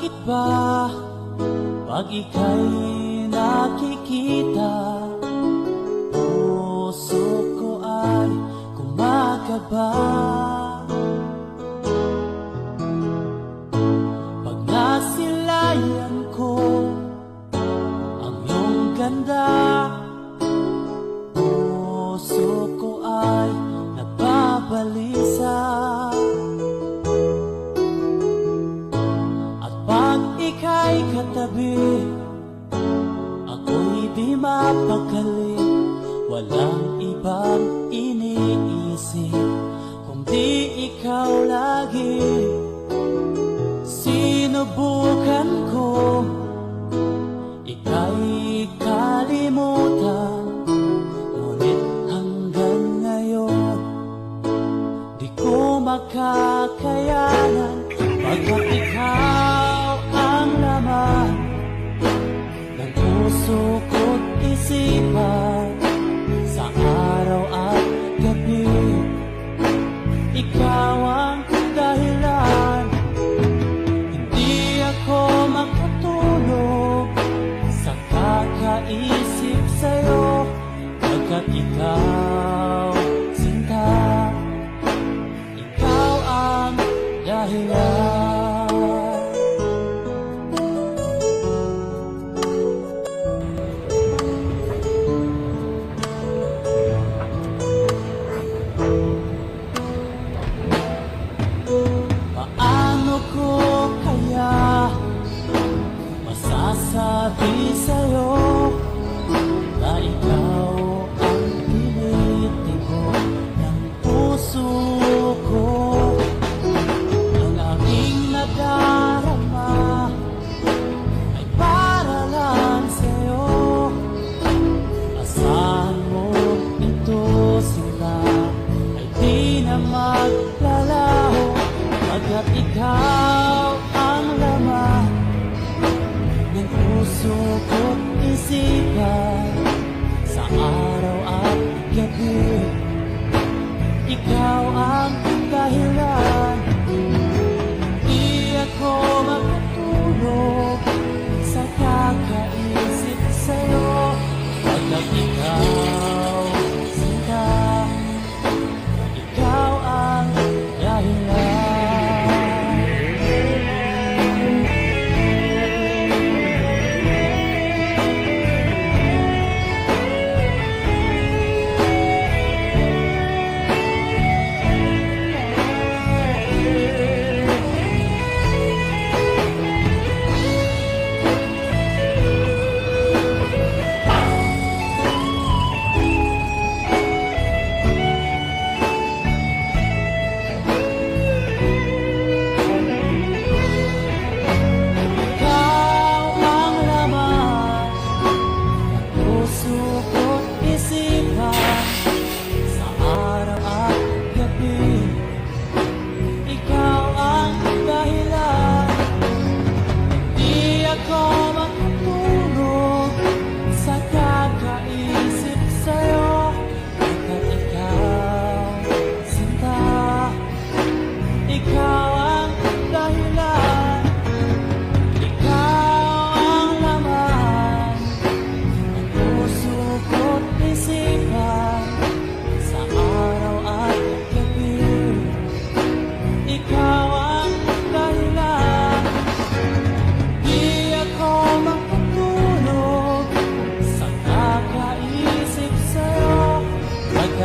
Bakit ba pag ika'y nakikita, puso ko ay kumakaba? Pag nasilayan ko ang iyong ganda, puso ko ay nagbabalisa. Ika'y katabi, ako'y di mapakali. Walang ibang iniisip kundi ikaw lagi. Sinubukan ko ika'y kalimutan, ngunit hanggang ngayon di ko makakayanan. Pagkat ikaw ang laman ng puso ko't isipan, sa araw at gabi ikaw ang dahilan. Hindi ako makatulog sa kakaisip sa'yo, pagkat ikaw, sinta, ikaw ang dahilan. Masasabi sa'yo na ikaw ang tinitibok ng puso ko. Ang aking nadarama ay para lang sa'yo. Asahan mo ito, sinta, ay di na maglalaho, pagkat ikaw ang laman ng puso ko't isipan, sa araw at gabi ikaw ang dahilan. Di ako makatulog sa kakaisip sa'yo, pagkat ikaw, sinta, ikaw ang dahilan.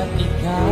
Ikaw